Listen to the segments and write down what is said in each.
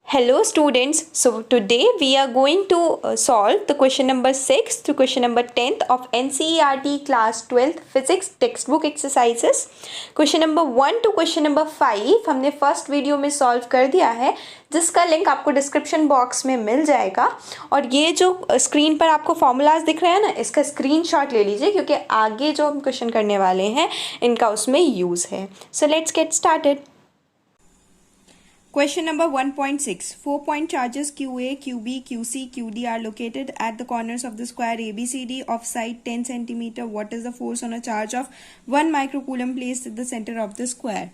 Hello students, so today we are going to solve the question number 6 to question number 10th of NCERT class 12th physics textbook exercises. Question number 1 to question number 5 हमने first video में solve कर दिया है, जिसका link आपको description box में मिल जाएगा। और ये जो स्क्रीन पर आपको फॉर्मूलाज दिख रहे हैं ना, इसका स्क्रीनशॉट ले लीजिए क्योंकि आगे जो हम क्वेश्चन करने वाले हैं इनका उसमें यूज़ है। So let's get started. Question number 1.6. 4-point charges QA, QB, QC, QD are located at the corners of the square ABCD of side 10 cm. What is the force on a charge of 1 microcoulomb placed at the center of the square?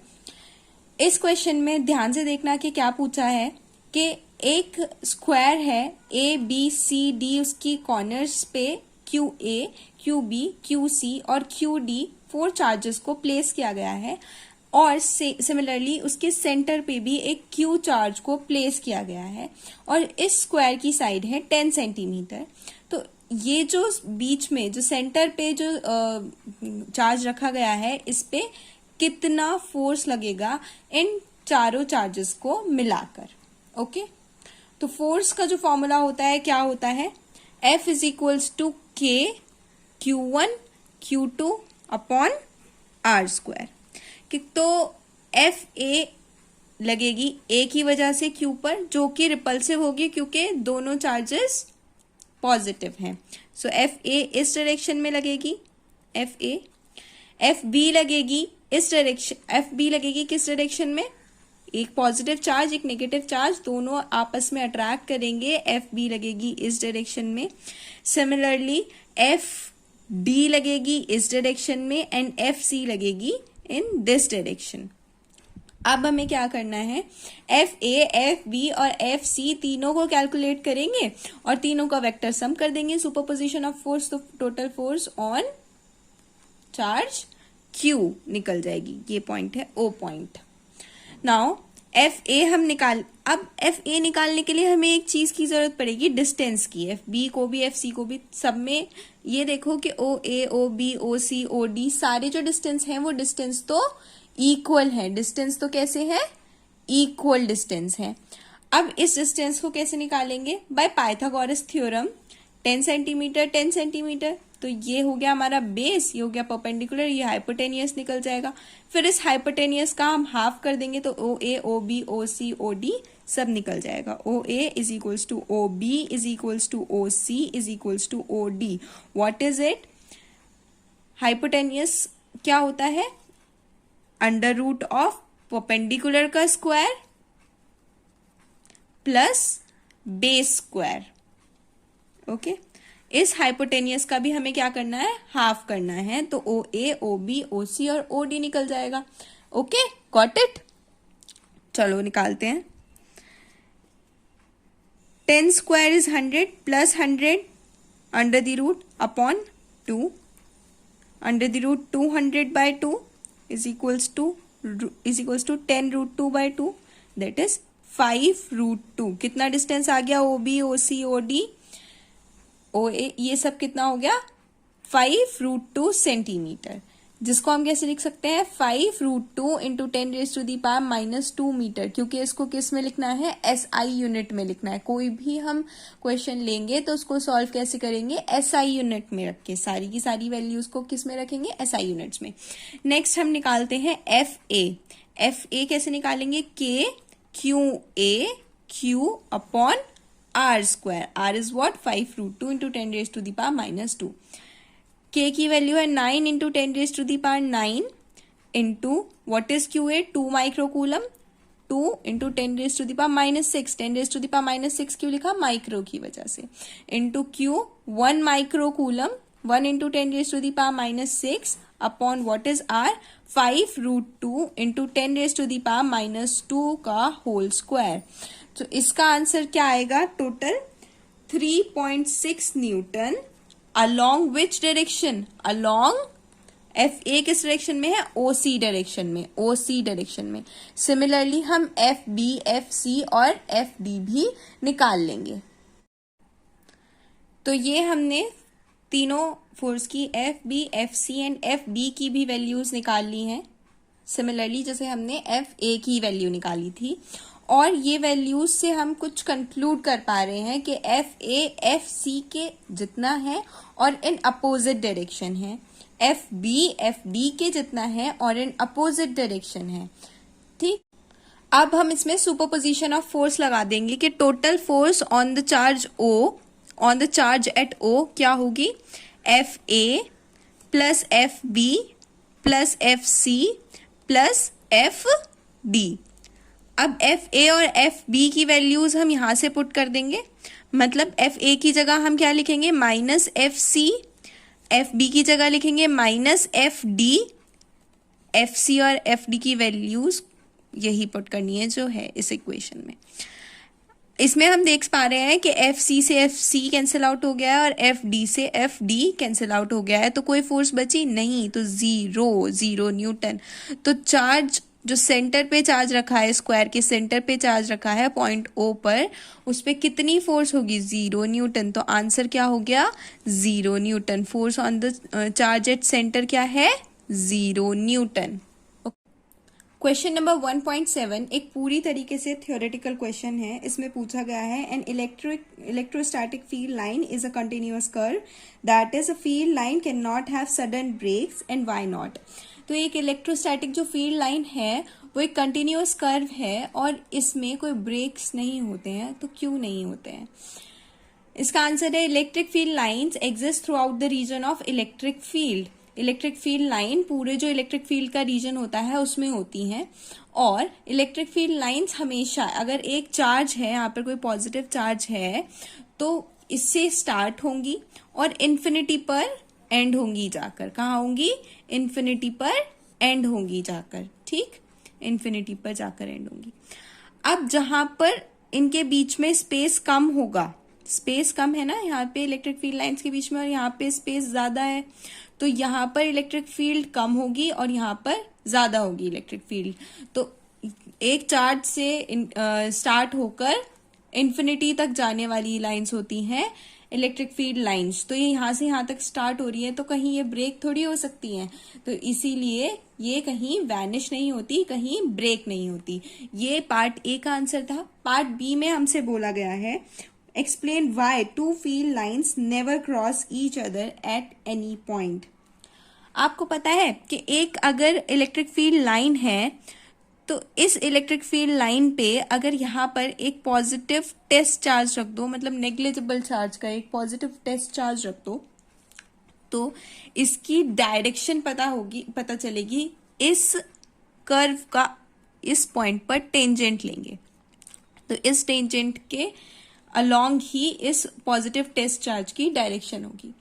इस question में ध्यान से देखना कि क्या पूछा है कि एक स्क्वायर है ABCD, उसकी कॉर्नर्स पे QA, QB, QC और QD 4 चार्जेस को प्लेस किया गया है और सिमिलरली उसके सेंटर पे भी एक Q चार्ज को प्लेस किया गया है और इस स्क्वायर की साइड है 10 सेंटीमीटर। तो ये जो बीच में जो सेंटर पे जो चार्ज रखा गया है, इस पे कितना फोर्स लगेगा इन चारों चार्जेस को मिलाकर। ओके, तो फोर्स का जो फॉर्मूला होता है क्या होता है, F is equals to K Q1 Q2 upon R square. कि तो एफ ए लगेगी ए की वजह से क्यू पर, जो कि रिपल्सिव होगी क्योंकि दोनों चार्जेस पॉजिटिव हैं। सो एफ ए इस डायरेक्शन में लगेगी, एफ बी लगेगी इस डायरेक्शन, एफ बी लगेगी किस डायरेक्शन में, एक पॉजिटिव चार्ज एक नेगेटिव चार्ज दोनों आपस में अट्रैक्ट करेंगे, एफ बी लगेगी इस डायरेक्शन में। सिमिलरली एफ डी लगेगी इस डायरेक्शन में एंड एफ सी लगेगी इन दिस डायरेक्शन। अब हमें क्या करना है, एफ ए, एफ बी और एफ सी तीनों को कैलकुलेट करेंगे और तीनों का वेक्टर सम कर देंगे। सुपरपोजिशन ऑफ फोर्स, तो total force on charge Q निकल जाएगी। ये पॉइंट है O point. Now F A हम अब एफ ए निकालने के लिए हमें एक चीज की जरूरत पड़ेगी, डिस्टेंस की। एफ बी को भी एफ सी को भी, सब में ये देखो कि ओ ए, ओ बी, ओ सी, ओ डी सारे जो डिस्टेंस हैं वो डिस्टेंस तो इक्वल है। डिस्टेंस तो कैसे है, इक्वल डिस्टेंस है। अब इस डिस्टेंस को कैसे निकालेंगे, by Pythagoras theorem. 10 centimetre 10 centimetre, तो ये हो गया हमारा बेस, ये हो गया परपेंडिकुलर, ये हाइपोटेनियस निकल जाएगा। फिर इस हाइपोटेनियस का हम हाफ कर देंगे तो ओ ए, ओ बी, ओ सी, ओ डी सब निकल जाएगा। O A is equals to O B is equals to O C is equals to O D. What is it, hypotenuse क्या होता है, अंडर रूट ऑफ परपेंडिकुलर का square plus base square. Okay, इस hypotenuse का भी हमें क्या करना है, हाफ करना है, तो ओ ए, ओ बी, ओ सी और ओ डी निकल जाएगा। Okay, got it. चलो निकालते हैं। 10 square is 100 plus 100 under the root upon 2 under the root 200 by 2 is equals to 10 root 2 by 2, that is 5 root 2। कितना डिस्टेंस आ गया, ओ बी, ओ सी, ओ डी, ओ ए, ये सब कितना हो गया, 5 रूट 2 सेंटीमीटर, जिसको हम कैसे लिख सकते हैं, 5 root 2 into 10 raise to the power minus 2 metre, क्योंकि इसको किस में लिखना है, SI यूनिट में लिखना है। कोई भी हम क्वेश्चन लेंगे तो उसको सॉल्व कैसे करेंगे, SI यूनिट में रख के, सारी की सारी वैल्यूज को किस में रखेंगे, SI यूनिट्स में। नेक्स्ट हम निकालते हैं एफ ए कैसे निकालेंगे, K Q A Q upon R square. R is what, 5 root 2 into 10 raise to the power minus 2। K की वैल्यू है 9 into 10 raise to the power 9 into what is QA, 2 microcoulomb, 2 into 10 raise to the power minus 6, 10 raise to the power minus 6 क्यों लिखा, micro की वजह से, into Q 1 microcoulomb, 1 into 10 raise to the power minus 6 upon what is R, 5 root 2 into 10 raise to the power minus 2 का whole square. तो इसका answer क्या आएगा, total 3.6 newton along which direction, along F A किस direction में है, O C direction में, O C direction में। सिमिलरली हम एफ बी, एफ सी और एफ डी भी निकाल लेंगे। तो ये हमने तीनों फोर्स की F B, F C and F D की भी वैल्यूज निकाल ली हैं। सिमिलरली जैसे हमने एफ ए की वैल्यू निकाली थी और ये वैल्यूज से हम कुछ कंक्लूड कर पा रहे हैं कि एफ ए एफ सी के जितना है और इन अपोजिट डायरेक्शन है, एफ बी एफ डी के जितना है और इन अपोजिट डायरेक्शन है। ठीक, अब हम इसमें सुपरपोजिशन ऑफ फोर्स लगा देंगे कि total force on the charge O, on the charge at O क्या होगी, F A plus F B plus F C plus F D. अब एफ ए और एफ बी की वैल्यूज हम यहां से पुट कर देंगे, मतलब एफ ए की जगह हम क्या लिखेंगे, minus F C, F B की जगह लिखेंगे minus F D, F C और एफ डी की वैल्यूज यही पुट करनी है जो है इस इक्वेशन में। इसमें हम देख पा रहे हैं कि एफ सी से एफ सी कैंसिल आउट हो गया है और एफ डी से एफ डी कैंसिल आउट हो गया है, तो कोई फोर्स बची नहीं, तो जीरो न्यूटन। तो चार्ज जो सेंटर पे चार्ज रखा है, स्क्वायर के सेंटर पे चार्ज रखा है पॉइंट ओ पर, उस पर कितनी फोर्स होगी, 0 न्यूटन। तो आंसर क्या हो गया, 0 Newton. Force on the charge at centre क्या है, 0 न्यूटन। क्वेश्चन नंबर 1.7 एक पूरी तरीके से थ्योरेटिकल क्वेश्चन है। इसमें पूछा गया है an electrostatic field line is a continuous curve that is a field line can not have sudden breaks and why not. तो एक इलेक्ट्रोस्टैटिक जो फील्ड लाइन है वो एक कंटिन्यूअस कर्व है और इसमें कोई ब्रेक्स नहीं होते हैं, तो क्यों नहीं होते हैं। इसका आंसर है electric field lines exist throughout the region of electric field. Electric field line पूरे जो इलेक्ट्रिक फील्ड का रीजन होता है उसमें होती हैं, और इलेक्ट्रिक फील्ड लाइंस हमेशा, अगर एक चार्ज है यहाँ पर, कोई पॉजिटिव चार्ज है, तो इससे स्टार्ट होंगी और इन्फिनिटी पर एंड होंगी जाकर। कहाँ होंगी, इन्फिनिटी पर एंड होंगी जाकर। ठीक, इन्फिनिटी पर जाकर एंड होंगी। अब जहां पर इनके बीच में स्पेस कम होगा, स्पेस कम है ना यहाँ पे इलेक्ट्रिक फील्ड लाइंस के बीच में, और यहाँ पे स्पेस ज्यादा है, तो यहाँ पर इलेक्ट्रिक फील्ड कम होगी और यहाँ पर ज्यादा होगी इलेक्ट्रिक फील्ड। तो एक चार्ज से स्टार्ट होकर इन्फिनिटी तक जाने वाली लाइंस होती हैं इलेक्ट्रिक फील्ड लाइंस। तो ये यहाँ से यहाँ तक स्टार्ट हो रही है, तो कहीं ये ब्रेक थोड़ी हो सकती हैं, तो इसीलिए ये कहीं वैनिश नहीं होती, कहीं ब्रेक नहीं होती। ये पार्ट ए का आंसर था। पार्ट बी में हमसे बोला गया है explain why two field lines never cross each other at any point। आपको पता है कि एक अगर इलेक्ट्रिक फील्ड लाइन है, तो इस इलेक्ट्रिक फील्ड लाइन पे अगर यहाँ पर एक पॉजिटिव टेस्ट चार्ज रख दो, मतलब नेग्लिजिबल चार्ज का एक पॉजिटिव टेस्ट चार्ज रख दो, तो इसकी डायरेक्शन पता चलेगी। इस कर्व का इस पॉइंट पर टेंजेंट लेंगे, तो इस टेंजेंट के अलोंग ही इस पॉजिटिव टेस्ट चार्ज की डायरेक्शन होगी।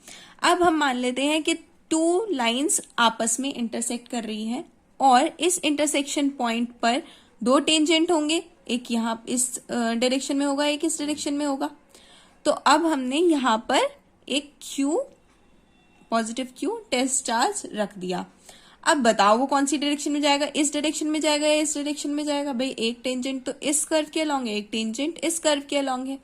अब हम मान लेते हैं कि टू लाइंस आपस में इंटरसेक्ट कर रही हैं और इस इंटरसेक्शन पॉइंट पर दो टेंजेंट होंगे, एक यहाँ इस डायरेक्शन में होगा, एक इस डायरेक्शन में होगा। तो अब हमने यहाँ पर एक Q positive Q test charge रख दिया। अब बताओ वो कौन सी डायरेक्शन में जाएगा, इस डायरेक्शन में जाएगा या इस डायरेक्शन में जाएगा। भाई एक टेंजेंट तो इस कर्व के अलोंग है, एक टेंजेंट इस कर्व के अलोंग है,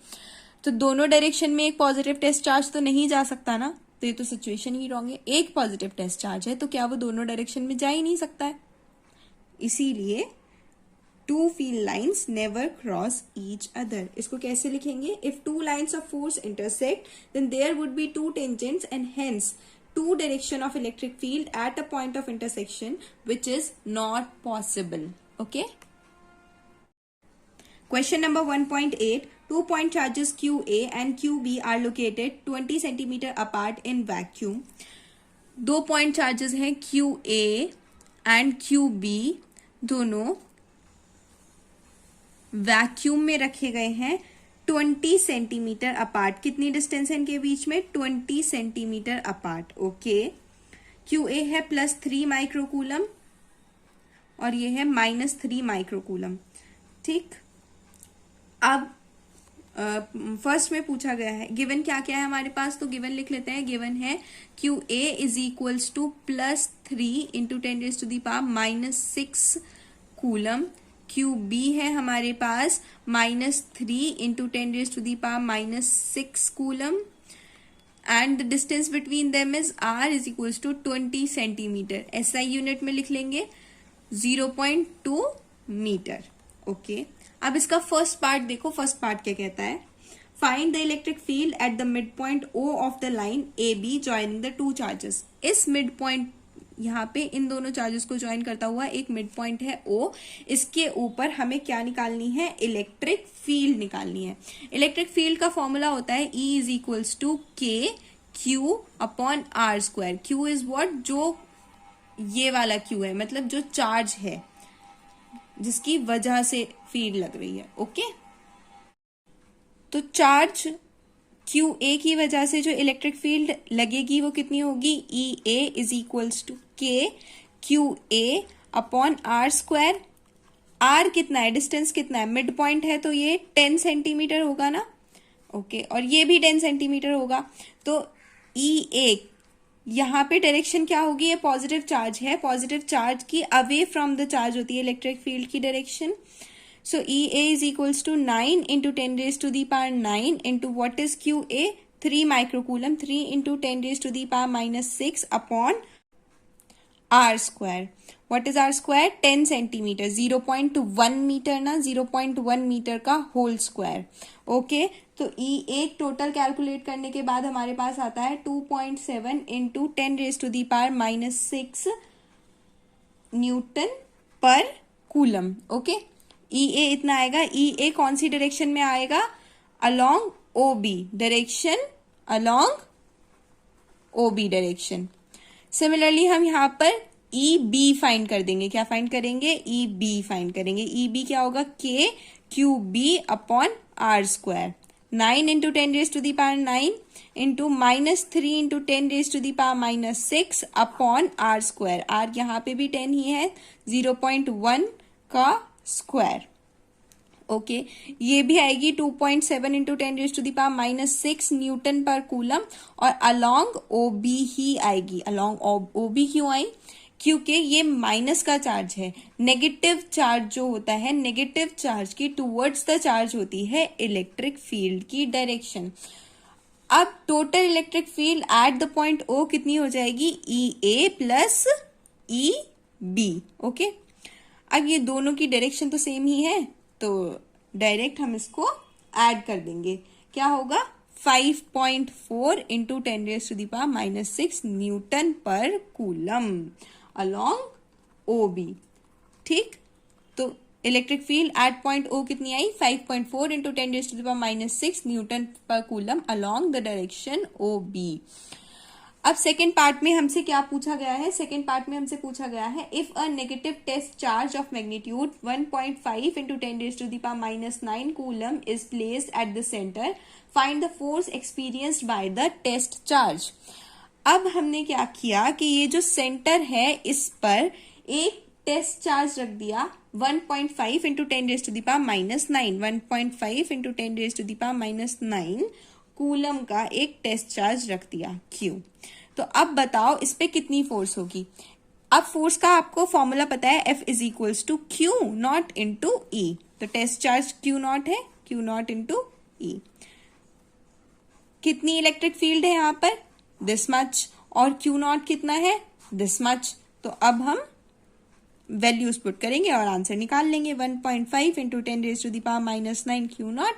तो दोनों डायरेक्शन में एक पॉजिटिव टेस्ट चार्ज तो नहीं जा सकता ना, तो ये तो सिचुएशन ही रॉन्ग है। एक पॉजिटिव टेस्ट चार्ज है तो क्या वो दोनों डायरेक्शन में जा ही नहीं सकता है। इसीलिए two field lines never cross each other. इसको कैसे लिखेंगे, if two lines of force intersect then there would be two tangents and hence two direction of electric field at a point of intersection, which is not possible. Okay. Question number 1.8. 2 point charges QA and QB are located 20 centimeter apart in vacuum. 2 point charges हैं QA and QB, दोनों vacuum में रखे गए हैं 20 centimetre apart. कितनी distance है इनके बीच में, 20 सेंटीमीटर अपार्ट। ओके, QA है +3 माइक्रोकूलम और ये है -3 माइक्रोकूलम। ठीक, अब फर्स्ट में पूछा गया है, गिवन क्या क्या है हमारे पास, तो गिवन लिख लेते हैं। गिवन है QA is equals to +3 into 10⁻⁻6 coulomb. QB है हमारे पास -3 into 10⁻⁻6 coulomb, and the distance between them is R is equals to 20 centimetre. SI unit में लिख लेंगे 0.2 मीटर। ओके, अब इसका फर्स्ट पार्ट देखो, फर्स्ट पार्ट क्या कहता है, find the electric field at the mid point O of the line A B joining the two charges. इस मिड पॉइंट, यहाँ पे इन दोनों चार्जेस को ज्वाइन करता हुआ एक मिड पॉइंट है O, इसके ऊपर हमें क्या निकालनी है, इलेक्ट्रिक फील्ड निकालनी है। इलेक्ट्रिक फील्ड का फॉर्मूला होता है E is equals to K Q upon R square. Q is what, जो ये वाला क्यू है, मतलब जो चार्ज है जिसकी वजह से फील्ड लग रही है। ओके, तो चार्ज क्यू ए की वजह से जो इलेक्ट्रिक फील्ड लगेगी वो कितनी होगी, E A is equals to K Q A upon R square. R कितना है, डिस्टेंस कितना है, मिड पॉइंट है तो ये 10 सेंटीमीटर होगा ना। ओके, और ये भी 10 सेंटीमीटर होगा। तो ई ए, यहाँ पे डायरेक्शन क्या होगी, ये पॉजिटिव चार्ज है, पॉजिटिव चार्ज की अवे फ्रॉम द चार्ज होती है इलेक्ट्रिक फील्ड की direction. So EA is equals to 9 into 10 raised to the power 9 into what is QA, 3 microcoulomb, 3 into 10 raised to the power minus 6 upon R square. What is R square? 10 centimeter, 0.1 meter ना, 0.1 meter का whole square. Okay, तो EA total calculate करने के बाद हमारे पास आता है 2.7 into 10 raised to the power minus 6 newton पर कूलम। ओके, ई ए इतना आएगा। ई ए कौन सी डायरेक्शन में आएगा, along O B direction, along O B direction. Similarly हम यहाँ पर ई बी फाइंड कर देंगे। क्या फाइंड करेंगे, ई बी फाइंड करेंगे। ई बी क्या होगा, K Q B upon R square. 9 into 10 raise to the power 9 into minus 3 into 10 raise to the power minus 6 upon R square. R यहाँ पे भी 10 ही है, 0.1 का स्क्वायर। ओके, ये भी आएगी 2.7 into 10 raise to the power minus 6 newton पर coulomb, और अलोंग ओ बी ही आएगी। अलोंग ओ बी क्यों आई, क्योंकि ये माइनस का चार्ज है। नेगेटिव चार्ज जो होता है, नेगेटिव चार्ज की टूवर्ड्स द चार्ज होती है इलेक्ट्रिक फील्ड की डायरेक्शन। अब total electric field at the point O कितनी हो जाएगी, ई ए प्लस ई बी। ओके, अब ये दोनों की डायरेक्शन तो सेम ही है, तो डायरेक्ट हम इसको ऐड कर देंगे। क्या होगा, 5.4 into 10 raise to the power minus 6 newton पर कूलम अलोंग ओ बी। ठीक, तो electric field at point O कितनी आई, 5.4 into 10 raise to the power minus 6 newton पर coulomb along the direction O B. अब सेकेंड पार्ट में हमसे क्या पूछा गया है, सेकेंड पार्ट में हमसे पूछा गया है, if a negative test charge of magnitude 1.5 into 10 raise to the power minus 9 coulomb is placed at the centre, find the force experienced by the test charge. अब हमने क्या किया कि ये जो सेंटर है इस पर एक टेस्ट चार्ज रख दिया 1.5 into 10 raise to the power minus 9, 1.5 into 10 raise to the power minus 9 coulomb का एक टेस्ट चार्ज रख दिया Q। तो अब बताओ इस पे कितनी फोर्स होगी। अब फोर्स का आपको फॉर्मूला पता है, F is equals to Q nought into E। तो टेस्ट चार्ज Q नॉट है, Q नॉट इंटू E। कितनी इलेक्ट्रिक फील्ड है यहाँ पर, दिस मच, और Q नॉट कितना है, दिस मच। तो अब हम वैल्यूज पुट करेंगे और आंसर निकाल लेंगे। 1.5 into 10 raise to the power minus 9 Q nought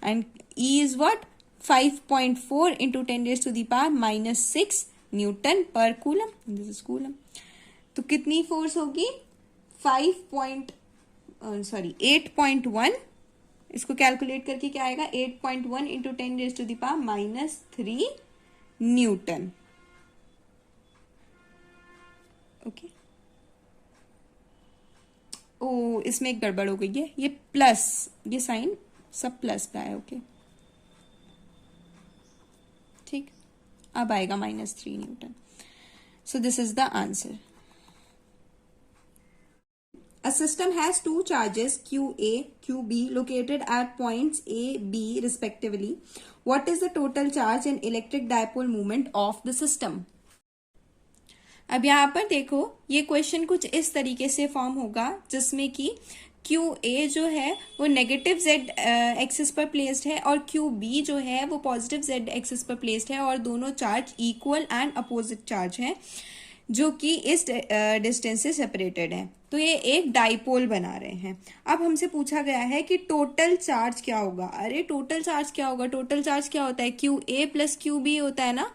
and E is what, 5.4 into 10 raise to the power minus 6 newton पर कूलम, दिस इज कूलम। तो कितनी फोर्स होगी, 8.1। इसको कैलकुलेट करके क्या आएगा, 8.1 into 10 raise to the power minus 3 newton. Okay, ओ इसमें एक गड़बड़ हो गई है, ये प्लस, ये साइन सब प्लस का है। ओके, ठीक, अब आएगा minus 3 Newton. So this is the answer. A system has two charges QA, QB located at points A, B respectively. What is the total charge and electric dipole moment of the system? अब यहाँ पर देखो, ये question कुछ इस तरीके से form होगा जिसमें कि QA जो है वो नेगेटिव Z एक्सिस पर प्लेस्ड है और QB जो है वो पॉजिटिव Z एक्सिस पर प्लेस्ड है, और दोनों charge equal and opposite charge है। जो कि इस डिस्टेंस से सेपरेटेड है। तो ये एक डाइपोल बना रहे हैं। अब हमसे पूछा गया है कि टोटल चार्ज क्या होगा। अरे टोटल चार्ज क्या होगा, टोटल चार्ज क्या होता है, Q A plus Q B होता है ना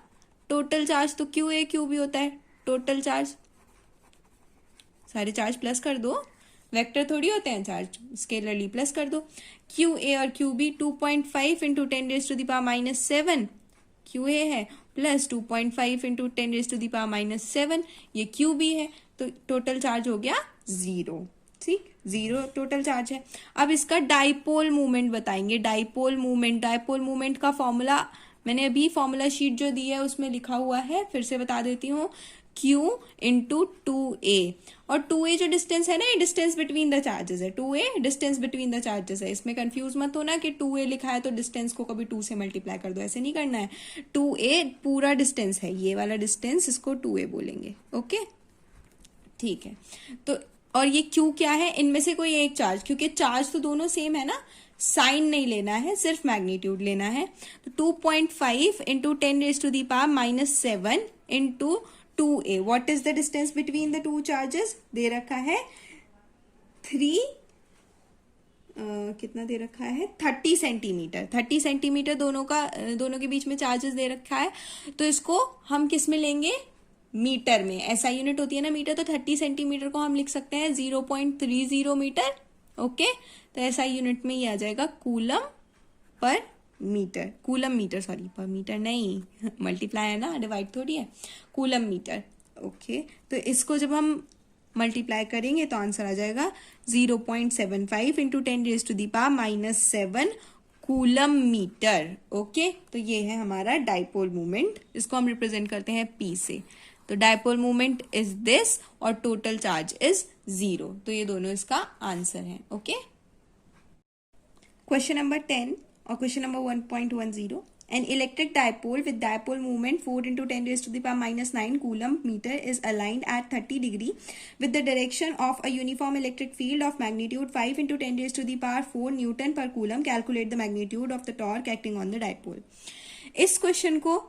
टोटल चार्ज। तो क्यू ए क्यू बी होता है टोटल चार्ज। सारे चार्ज प्लस कर दो, वेक्टर थोड़ी होते हैं चार्ज, स्केलरली प्लस कर दो। क्यू ए और Q B 2.5 into 10⁻⁻⁷ Q A है, प्लस 2.5 इंटू 10⁻⁻⁷ ये क्यू बी है। तो टोटल चार्ज हो गया 0। ठीक, 0 टोटल चार्ज है। अब इसका डाइपोल मूवमेंट बताएंगे। डाइपोल मूवमेंट का फॉर्मूला मैंने अभी फॉर्मूला शीट जो दी है उसमें लिखा हुआ है, फिर से बता देती हूँ। Q इंटू 2a, और 2a जो डिस्टेंस है ना, ये डिस्टेंस बिटवीन द चार्जेस है। 2a distance between the charges है। इसमें कंफ्यूज मत होना कि 2a लिखा है तो डिस्टेंस को कभी 2 से मल्टीप्लाई कर दो, ऐसे नहीं करना है। 2a पूरा डिस्टेंस है, ये वाला डिस्टेंस, इसको 2a बोलेंगे। ओके, ठीक है। तो और ये Q क्या है, इनमें से कोई एक चार्ज, क्योंकि चार्ज तो दोनों सेम है ना, साइन नहीं लेना है, सिर्फ मैग्नीट्यूड लेना है। तो 2.5 into 10⁻⁻⁷ into 2a। What is the distance between the two charges, दे रखा है 3 कितना दे रखा है 30 सेंटीमीटर। 30 सेंटीमीटर दोनों के बीच में चार्जेस दे रखा है। तो इसको हम किस में लेंगे, मीटर में। ऐसा यूनिट होती है ना मीटर, तो 30 सेंटीमीटर को हम लिख सकते हैं 0.30 मीटर। ओके, तो ऐसा यूनिट में ये आ जाएगा coulomb per metre. Coulomb metre, sorry, per metre नहीं, मल्टीप्लाई है ना, डिवाइड थोड़ी है। Coulomb metre. ओके, तो इसको जब हम मल्टीप्लाई करेंगे तो आंसर आ जाएगा 0.75 इंटू 10⁻⁻⁷ कूलम मीटर। ओके, तो ये है हमारा डाइपोल मूवमेंट। इसको हम रिप्रेजेंट करते हैं P से। तो डाइपोल मूवमेंट इज दिस और टोटल चार्ज इज 0। तो ये दोनों इसका आंसर है। Okay, question number 10 or question number 1.10. An electric dipole with dipole moment 4 into 10⁻⁹ coulomb meter is aligned at 30 degree with the direction of a uniform electric field of magnitude 5 into 10⁻⁴ Newton per coulomb. Calculate the magnitude of the torque acting on the dipole. इस question को,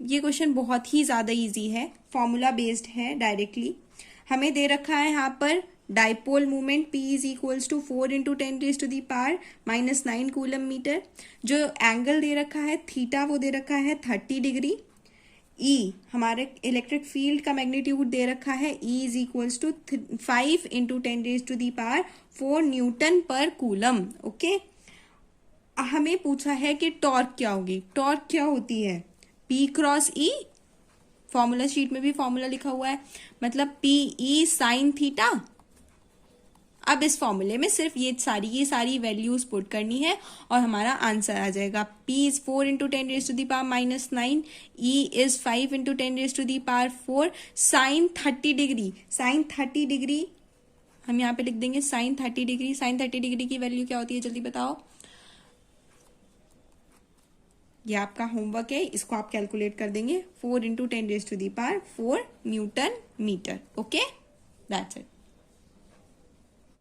ये question बहुत ही ज्यादा easy है, formula based है directly. हमें दे रखा है यहाँ पर dipole movement P is equals to 4 into 10⁻⁻⁹ coulomb metre. जो एंगल दे रखा है थीटा, वो दे रखा है 30 डिग्री। E हमारे इलेक्ट्रिक फील्ड का मैग्नीट्यूड दे रखा है, E is equals to 5 into 10⁻⁴ newton पर कूलम। ओके, हमें पूछा है कि टॉर्क क्या होगी। टॉर्क क्या होती है, P cross E। Formula sheet में भी फॉर्मूला लिखा हुआ है, मतलब PE साइन थीटा। अब इस फॉर्मूले में सिर्फ ये सारी वैल्यूज पुट करनी है और हमारा आंसर आ जाएगा। P is 4 into 10⁻⁹, E is 5 into 10⁻⁴, sine 30 degree. Sine 30 degree हम यहाँ पे लिख देंगे, साइन 30 डिग्री। साइन 30 डिग्री की वैल्यू क्या होती है, जल्दी बताओ। ये आपका होमवर्क है, इसको आप कैलकुलेट कर देंगे। 4 into 10⁻⁴ newton metre. Okay, that's it.